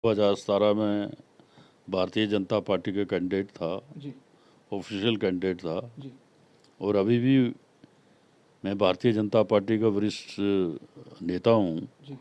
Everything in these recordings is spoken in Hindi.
2017 में भारतीय जनता पार्टी का कैंडिडेट था, जी ऑफिशियल कैंडिडेट था। जी और अभी भी मैं भारतीय जनता पार्टी का वरिष्ठ नेता हूँ। जी।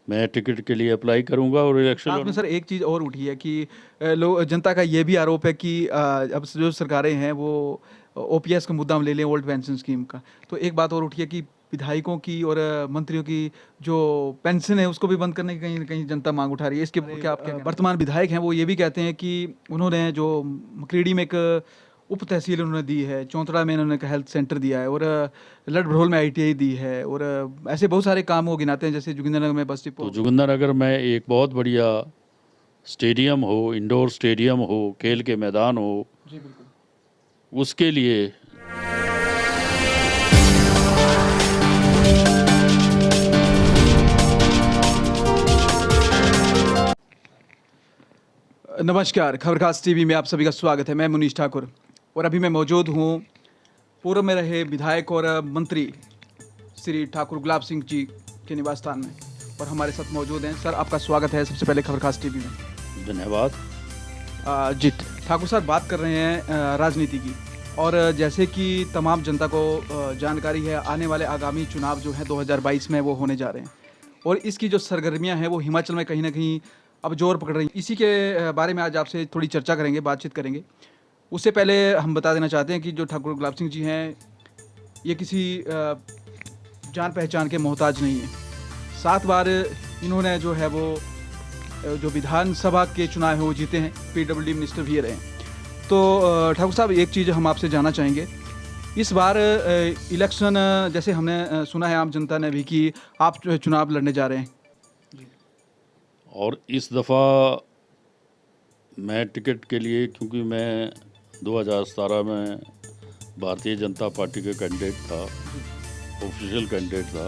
मैं टिकट के लिए अप्लाई करूँगा और इलेक्शन साथ में लड़ूंगा। सर एक चीज़ और उठी है कि लोग जनता का ये भी आरोप है कि अब जो सरकारें हैं वो ओपीएस का मुद्दा हम ले लें, ओल्ड पेंशन स्कीम का, तो एक बात और उठी है कि विधायकों की और मंत्रियों की जो पेंशन है उसको भी बंद करने की कहीं न कहीं जनता मांग उठा रही है। इसके क्या आप क्या कहना वर्तमान विधायक हैं वो ये भी कहते हैं कि उन्होंने जो मकरेडी में एक उप तहसील उन्होंने दी है, चौंतड़ा में इन्होंने एक हेल्थ सेंटर दिया है और लड़भड़ोल में आईटीआई दी है और ऐसे बहुत सारे काम वो गिनाते हैं, जैसे जोगिंद्रनगर में बस डिपो तो जोगिंदरनगर में एक बहुत बढ़िया स्टेडियम हो, इंडोर स्टेडियम हो, खेल के मैदान हो, जी बिल्कुल। उसके लिए नमस्कार, खबरखास टीवी में आप सभी का स्वागत है। मैं मुनीश ठाकुर और अभी मैं मौजूद हूँ पूर्व में रहे विधायक और मंत्री श्री ठाकुर गुलाब सिंह जी के निवास स्थान में और हमारे साथ मौजूद हैं। सर आपका स्वागत है सबसे पहले खबरखास टीवी में। धन्यवाद। जी ठाकुर साहब बात कर रहे हैं राजनीति की और जैसे कि तमाम जनता को जानकारी है, आने वाले आगामी चुनाव जो है 2022 में वो होने जा रहे हैं और इसकी जो सरगर्मियां हैं वो हिमाचल में कहीं ना कहीं अब जोर पकड़ रही हैं। इसी के बारे में आज आपसे थोड़ी चर्चा करेंगे, बातचीत करेंगे। उससे पहले हम बता देना चाहते हैं कि जो ठाकुर गुलाब सिंह जी हैं ये किसी जान पहचान के मोहताज नहीं है। 7 बार इन्होंने जो है वो जो विधानसभा के चुनाव हैं वो जीते हैं, पीडब्ल्यूडी मिनिस्टर भी रहे हैं। तो ठाकुर साहब एक चीज़ हम आपसे जानना चाहेंगे, इस बार इलेक्शन जैसे हमने सुना है आम जनता ने भी कि आप चुनाव लड़ने जा रहे हैं और इस दफ़ा मैं टिकट के लिए, क्योंकि मैं 2017 में भारतीय जनता पार्टी का कैंडिडेट था, ऑफिशियल कैंडिडेट था,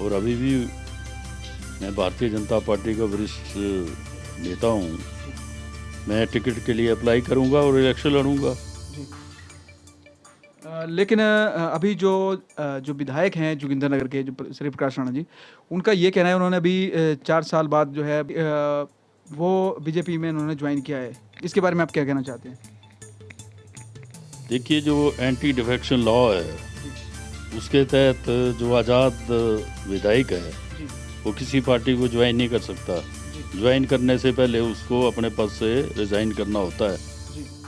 और अभी भी मैं भारतीय जनता पार्टी का वरिष्ठ नेता हूँ। मैं टिकट के लिए अप्लाई करूँगा और इलेक्शन लड़ूंगा। लेकिन अभी जो विधायक हैं जोगिंद्रनगर के, जो श्री प्रकाश राणा जी, उनका ये कहना है उन्होंने अभी 4 साल बाद जो है वो बीजेपी में उन्होंने ज्वाइन किया है। इसके बारे में आप क्या कहना चाहते हैं? देखिए, जो एंटी डिफेक्शन लॉ है उसके तहत जो आज़ाद विधायक है वो किसी पार्टी को ज्वाइन नहीं कर सकता। ज्वाइन करने से पहले उसको अपने पद से रिज़ाइन करना होता है,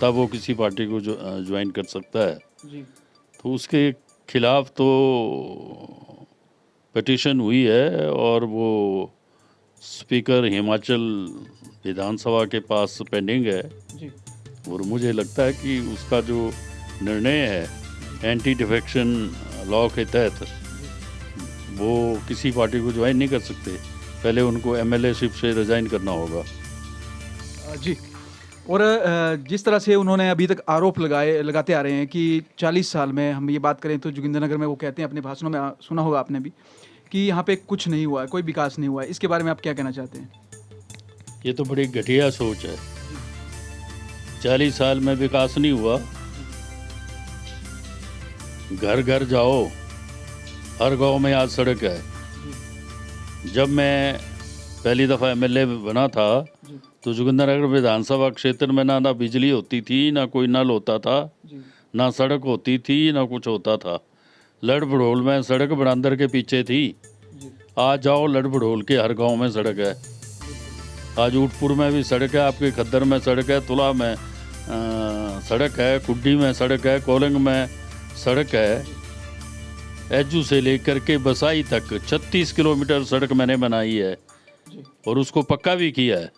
तब वो किसी पार्टी को ज्वाइन कर सकता है। तो उसके खिलाफ तो पिटीशन हुई है और वो स्पीकर हिमाचल विधानसभा के पास पेंडिंग है। और मुझे लगता है कि उसका जो निर्णय है एंटी डिफेक्शन लॉ के तहत वो किसी पार्टी को ज्वाइन नहीं कर सकते, पहले उनको एमएलए-शिप से रिज़ाइन करना होगा। जी। और जिस तरह से उन्होंने अभी तक आरोप लगाते आ रहे हैं कि 40 साल में, हम ये बात करें तो जोगिंद्रनगर में वो कहते हैं अपने भाषणों में, सुना होगा आपने भी, कि यहाँ पे कुछ नहीं हुआ है, कोई विकास नहीं हुआ है। इसके बारे में आप क्या कहना चाहते हैं? ये तो बड़ी घटिया सोच है। 40 साल में विकास नहीं हुआ। घर घर जाओ, हर गांव में आज सड़क है। जब मैं पहली दफ़ा एमएलए बना था तो जोगिंद्रनगर विधानसभा क्षेत्र में ना बिजली होती थी, ना कोई नल होता था, ना सड़क होती थी, ना कुछ होता था। लड़भड़ोल में सड़क बरांदर के पीछे थी। आज जाओ, लड़भड़ोल के हर गांव में सड़क है। आज ऊटपुर में भी सड़क है, आपके खद्दर में सड़क है, तुला में सड़क है, कुड्डी में सड़क है, कोलंग में सड़क है। एजू से लेकर के बसाई तक 36 किलोमीटर सड़क मैंने बनाई है और उसको पक्का भी किया है।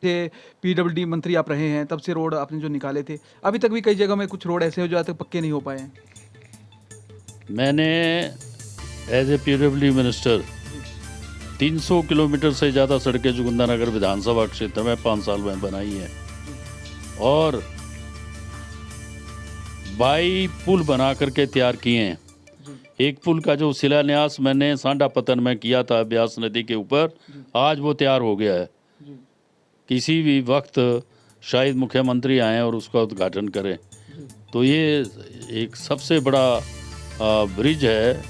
पीडब्ल्यूडी मंत्री आप रहे हैं, तब से रोड आपने जो निकाले थे, अभी तक भी कई जगह में कुछ रोड ऐसे हो जो आज तक पक्के नहीं हो पाए हैं। मैंने as a PWD minister 300 kilometre से ज़्यादा सड़कें जोगिंद्रनगर विधानसभा क्षेत्र में 5 साल में बनाई हैं और 22 पुल बना करके तैयार किए हैं। एक पुल का जो शिलान्यास मैंने सांडा पतन में किया था ब्यास नदी के ऊपर, आज वो तैयार हो गया है। किसी भी वक्त शायद मुख्यमंत्री आएँ और उसका उद्घाटन करें। तो ये एक सबसे बड़ा ब्रिज है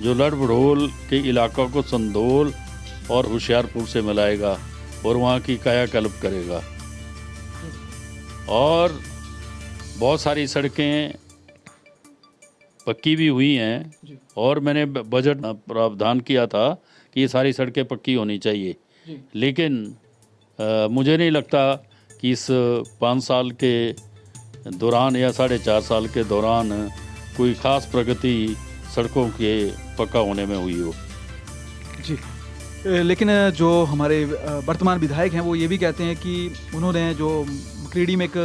जो लड़भड़ोल के इलाका को संधोल और होशियारपुर से मिलाएगा और वहाँ की कायाकल्प करेगा। और बहुत सारी सड़कें पक्की भी हुई हैं और मैंने बजट में प्रावधान किया था कि ये सारी सड़कें पक्की होनी चाहिए। लेकिन मुझे नहीं लगता कि इस 5 साल के दौरान या 4.5 साल के दौरान कोई ख़ास प्रगति सड़कों के पक्का होने में हुई हो। जी, लेकिन जो हमारे वर्तमान विधायक हैं वो ये भी कहते हैं कि उन्होंने जो क्रीडी में एक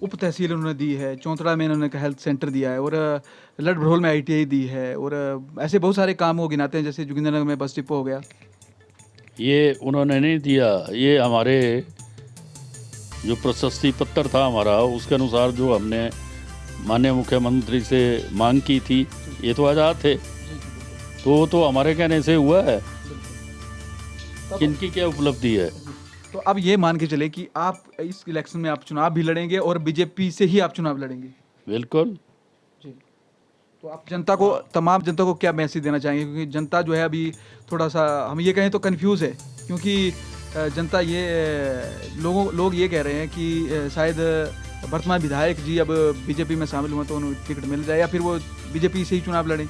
उप तहसील उन्होंने दी है, चौंतड़ा में इन्होंने एक हेल्थ सेंटर दिया है और लड़भड़ोल में ITI दी है और ऐसे बहुत सारे काम वो गिनाते हैं, जैसे जोगिंद्रनगर में बस डिपो हो गया। ये उन्होंने नहीं दिया, ये हमारे जो प्रशस्ति पत्र था हमारा, उसके अनुसार जो हमने माननीय मुख्यमंत्री से मांग की थी, ये तो आज़ाद थे, तो हमारे कहने से हुआ है। किनकी क्या उपलब्धि है? तो अब ये मान के चले कि आप इस इलेक्शन में आप चुनाव भी लड़ेंगे और बीजेपी से ही आप चुनाव लड़ेंगे। बिल्कुल। जी, तो आप जनता को, तमाम जनता को क्या मैसेज देना चाहेंगे? क्योंकि जनता जो है अभी थोड़ा सा, हम ये कहें तो कंफ्यूज है, क्योंकि जनता ये लोग ये कह रहे हैं कि शायद वर्तमान विधायक जी अब बीजेपी में शामिल हुए तो उन्हें टिकट मिल जाए या फिर वो बीजेपी से ही चुनाव लड़ें।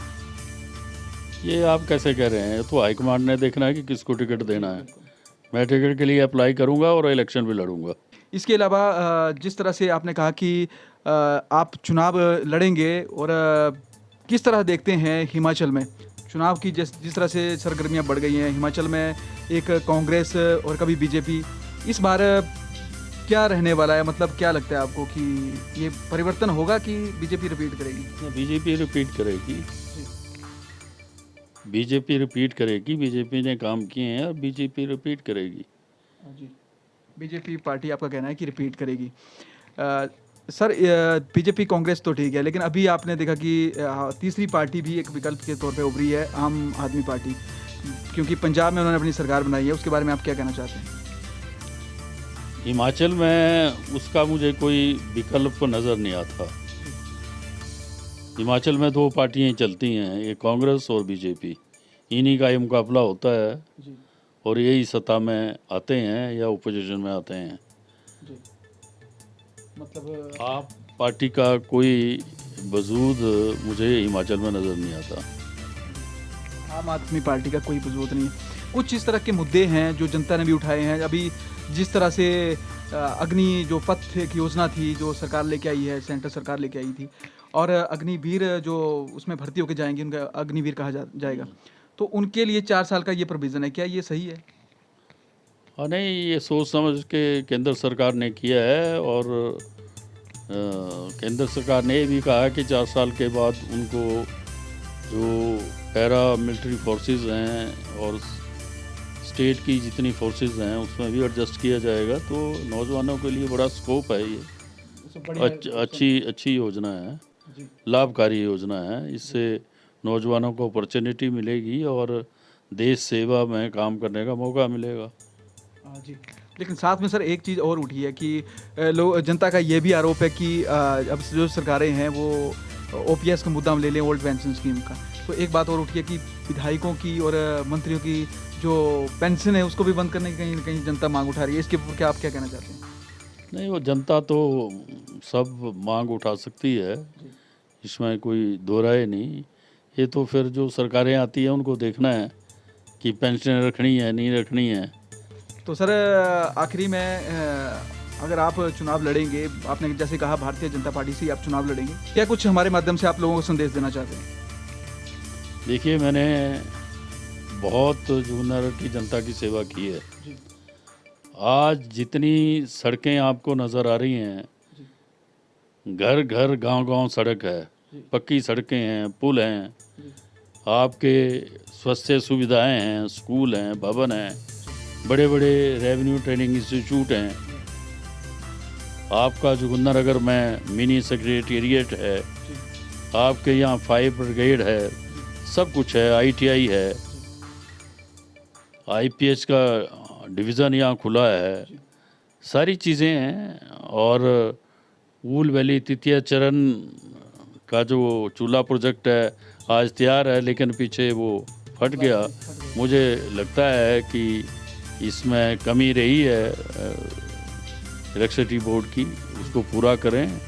ये आप कैसे कह रहे हैं? तो हाईकमांड ने देखना है कि किसको टिकट देना है। मैं टिकट के लिए अप्लाई करूंगा और इलेक्शन भी लड़ूंगा। इसके अलावा जिस तरह से आपने कहा कि आप चुनाव लड़ेंगे और किस तरह देखते हैं हिमाचल में चुनाव की, जिस तरह से सरगर्मियां बढ़ गई हैं हिमाचल में, एक कांग्रेस और कभी बीजेपी, इस बार क्या रहने वाला है? मतलब क्या लगता है आपको कि ये परिवर्तन होगा कि बीजेपी रिपीट करेगी? बीजेपी रिपीट करेगी। बीजेपी रिपीट करेगी। बीजेपी ने काम किए हैं और बीजेपी रिपीट करेगी। जी, बीजेपी पार्टी आपका कहना है कि रिपीट करेगी। सर, बीजेपी कांग्रेस तो ठीक है, लेकिन अभी आपने देखा कि तीसरी पार्टी भी एक विकल्प के तौर पे उभरी है, आम आदमी पार्टी, क्योंकि पंजाब में उन्होंने अपनी सरकार बनाई है। उसके बारे में आप क्या कहना चाहते हैं? हिमाचल में उसका मुझे कोई विकल्प नज़र नहीं आता। हिमाचल में 2 पार्टियां चलती हैं, एक कांग्रेस और बीजेपी। इन्हीं का ये मुकाबला होता है जी, और यही सत्ता में आते हैं या ओपोजिशन में आते हैं। जी, मतलब आप पार्टी का कोई वजूद मुझे हिमाचल में नज़र नहीं आता। आम आदमी पार्टी का कोई वजूद नहीं है। कुछ इस तरह के मुद्दे हैं जो जनता ने भी उठाए हैं। अभी जिस तरह से अग्नि जो पथ एक योजना थी जो सरकार लेके आई है, सेंटर सरकार लेके आई थी, और अग्निवीर जो उसमें भर्ती होकर जाएंगे उनका अग्निवीर कहा जाएगा, तो उनके लिए 4 साल का ये प्रोविज़न है, क्या ये सही है? हाँ, नहीं, ये सोच समझ के केंद्र सरकार ने किया है और केंद्र सरकार ने भी कहा कि 4 साल के बाद उनको जो पैरा मिलिट्री फोर्सेस हैं और स्टेट की जितनी फोर्सेस हैं उसमें भी एडजस्ट किया जाएगा। तो नौजवानों के लिए बड़ा स्कोप है ये। अच्छी योजना है, लाभकारी योजना है। इससे नौजवानों को अपॉर्चुनिटी मिलेगी और देश सेवा में काम करने का मौका मिलेगा। जी, लेकिन साथ में सर एक चीज़ और उठी है कि जनता का ये भी आरोप है कि अब जो सरकारें हैं वो OPS का मुद्दा हम ले लें, ओल्ड पेंशन स्कीम का, तो एक बात और उठी है कि विधायकों की और मंत्रियों की जो पेंशन है उसको भी बंद करने की कहीं ना कहीं जनता मांग उठा रही है। इसके ऊपर क्या आप क्या कहना चाहते हैं? नहीं, वो जनता तो सब मांग उठा सकती है, इसमें कोई दो राय नहीं। ये तो फिर जो सरकारें आती हैं उनको देखना है कि पेंशन रखनी है नहीं रखनी है। तो सर आखिरी में अगर आप चुनाव लड़ेंगे, आपने जैसे कहा भारतीय जनता पार्टी से आप चुनाव लड़ेंगे, क्या कुछ हमारे माध्यम से आप लोगों को संदेश देना चाहते हैं? देखिए, मैंने बहुत जोगिंद्रनगर की जनता की सेवा की है। आज जितनी सड़कें आपको नज़र आ रही हैं, घर घर गांव-गांव सड़क है, पक्की सड़कें हैं, पुल हैं, आपके स्वास्थ्य सुविधाएं हैं, स्कूल हैं, भवन हैं, बड़े बड़े रेवेन्यू ट्रेनिंग इंस्टीट्यूट हैं, आपका जोगिंद्रनगर में मिनी सेक्रेटेरिएट है, आपके यहाँ फायर ब्रिगेड है, सब कुछ है, ITI है, IPS का डिवीज़न यहाँ खुला है, सारी चीज़ें हैं। और वूल वैली तृतीय चरण का जो चूल्हा प्रोजेक्ट है आज तैयार है, लेकिन पीछे वो फट गया। मुझे लगता है कि इसमें कमी रही है इलेक्ट्रिसिटी बोर्ड की, उसको पूरा करें।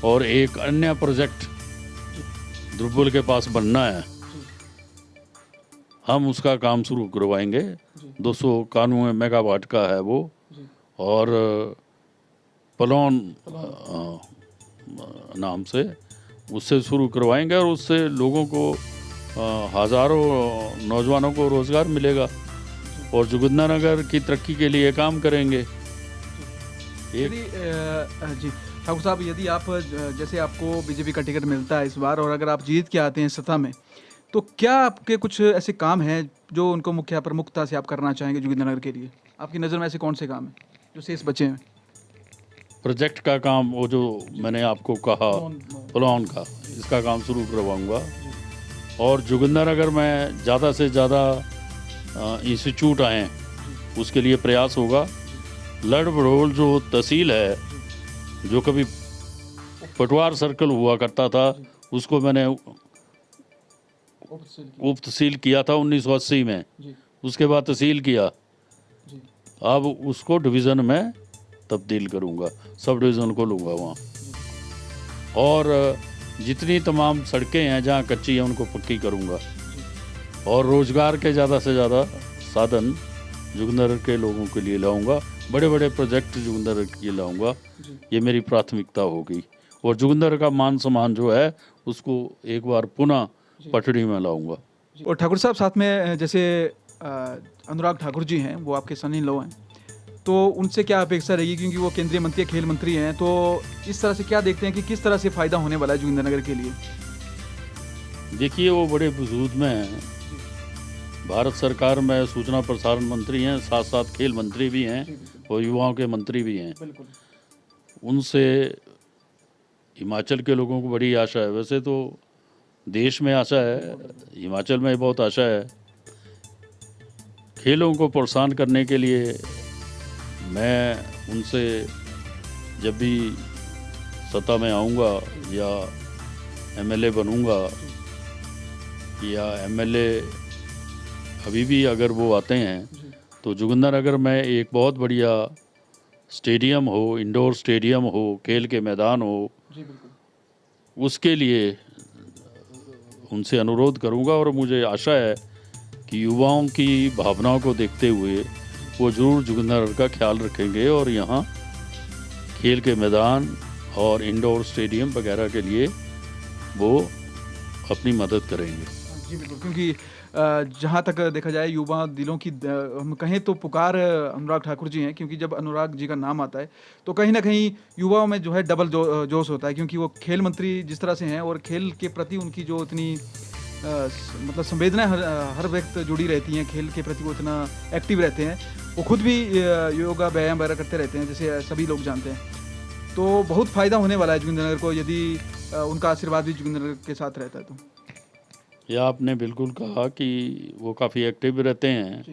और एक अन्य प्रोजेक्ट ध्रुवल के पास बनना है, हम उसका काम शुरू करवाएंगे। 291 मेगावाट का है वो, और पलौन नाम से उससे शुरू करवाएंगे, और उससे लोगों को हज़ारों नौजवानों को रोज़गार मिलेगा और जोगिंदरनगर की तरक्की के लिए काम करेंगे। यदि जी ठाकुर साहब, यदि आप जैसे आपको बीजेपी का टिकट मिलता है इस बार, और अगर आप जीत के आते हैं सत्ता में, तो क्या आपके कुछ ऐसे काम हैं जो उनको मुख्य प्रमुखता से आप करना चाहेंगे जोगिंदरनगर के लिए? आपकी नज़र में ऐसे कौन से काम हैं जो शेष बचे हैं? प्रोजेक्ट का काम, वो जो मैंने आपको कहा पलौन का, इसका काम शुरू करवाऊंगा। और जोगिंदरनगर में ज़्यादा से ज़्यादा इंस्टीट्यूट आएँ, उसके लिए प्रयास होगा। लड़ बड़ोल जो तहसील है, जो कभी पटवार सर्कल हुआ करता था, उसको मैंने उप तहसील किया था 1980 में। उसके बाद तहसील किया, अब उसको डिवीज़न में तब्दील करूंगा, सब डिवीज़न को लूँगा वहाँ। और जितनी तमाम सड़कें हैं जहाँ कच्ची हैं उनको पक्की करूंगा, और रोज़गार के ज़्यादा से ज़्यादा साधन जोगिंदरनगर के लोगों के लिए लाऊंगा। बड़े बड़े प्रोजेक्ट जोगिंदरनगर के लिए लाऊंगा, ये मेरी प्राथमिकता होगी। और जोगिंदरनगर का मान सम्मान जो है उसको एक बार पुनः पटड़ी में लाऊंगा। और ठाकुर साहब, साथ में जैसे अनुराग ठाकुर जी हैं, वो आपके सन इन लॉ हैं, तो उनसे क्या अपेक्षा रहेगी, क्योंकि वो केंद्रीय मंत्री, खेल मंत्री हैं, तो इस तरह से क्या देखते हैं कि किस तरह से फ़ायदा होने वाला है जोगिंदरनगर के लिए? देखिए, वो बड़े वजूद में हैं, भारत सरकार में सूचना प्रसारण मंत्री हैं, साथ साथ खेल मंत्री भी हैं और युवाओं के मंत्री भी हैं। उनसे हिमाचल के लोगों को बड़ी आशा है। वैसे तो देश में आशा है, हिमाचल में बहुत आशा है। खेलों को प्रोत्साहन करने के लिए मैं उनसे जब भी सत्ता में आऊँगा या एमएलए बनूँगा, या एमएलए अभी भी अगर वो आते हैं, तो जोगिंदरनगर में एक बहुत बढ़िया स्टेडियम हो, इंडोर स्टेडियम हो, खेल के मैदान हो, उसके लिए उनसे अनुरोध करूंगा। और मुझे आशा है कि युवाओं की भावनाओं को देखते हुए वो जरूर जोगिंदरनगर का ख्याल रखेंगे और यहाँ खेल के मैदान और इंडोर स्टेडियम वगैरह के लिए वो अपनी मदद करेंगे। जी बिल्कुल, क्योंकि जहाँ तक देखा जाए युवा दिलों की हम कहें तो पुकार अनुराग ठाकुर जी हैं, क्योंकि जब अनुराग जी का नाम आता है तो कहीं ना कहीं युवाओं में जो है डबल जोश होता है, क्योंकि वो खेल मंत्री जिस तरह से हैं और खेल के प्रति उनकी जो इतनी मतलब संवेदना हर वक्त जुड़ी रहती हैं, खेल के प्रति वो इतना एक्टिव रहते हैं, वो खुद भी योगा व्यायाम वगैरह करते रहते हैं, जैसे सभी लोग जानते हैं। तो बहुत फ़ायदा होने वाला है जोगिंदरनगर को यदि उनका आशीर्वाद भी जोगिंदरनगर के साथ रहता है। तो यह आपने बिल्कुल कहा कि वो काफ़ी एक्टिव रहते हैं,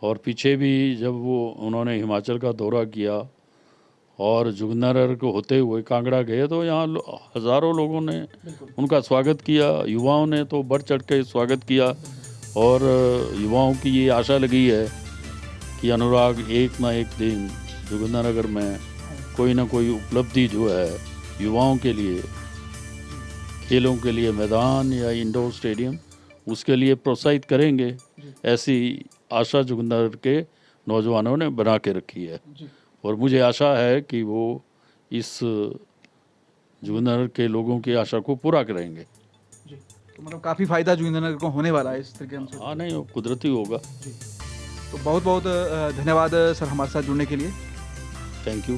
और पीछे भी जब वो उन्होंने हिमाचल का दौरा किया और जोगिंदरनगर को होते हुए कांगड़ा गए, तो यहाँ हज़ारों लोगों ने उनका स्वागत किया, युवाओं ने तो बढ़ चढ़ के स्वागत किया। और युवाओं की ये आशा लगी है कि अनुराग एक ना एक दिन जोगिंदरनगर में कोई ना कोई उपलब्धि जो है युवाओं के लिए, खेलों के लिए मैदान या इंडोर स्टेडियम, उसके लिए प्रोत्साहित करेंगे। ऐसी आशा जोगिंदरनगर के नौजवानों ने बना के रखी है, और मुझे आशा है कि वो इस जोगिंदरनगर के लोगों की आशा को पूरा करेंगे। तो मतलब काफ़ी फ़ायदा जोगिंदरनगर को होने वाला है इस तरीके से। हाँ, नहीं, वो कुदरती होगा। तो बहुत बहुत धन्यवाद सर हमारे साथ जुड़ने के लिए। थैंक यू,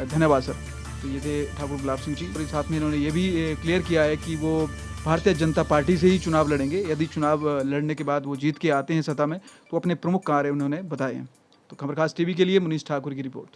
धन्यवाद सर। तो ये थे ठाकुर गुलाब सिंह जी, और साथ में इन्होंने ये भी क्लियर किया है कि वो भारतीय जनता पार्टी से ही चुनाव लड़ेंगे। यदि चुनाव लड़ने के बाद वो जीत के आते हैं सत्ता में, तो अपने प्रमुख कार्य उन्होंने बताए हैं। तो खबरखास टीवी के लिए मुनीश ठाकुर की रिपोर्ट।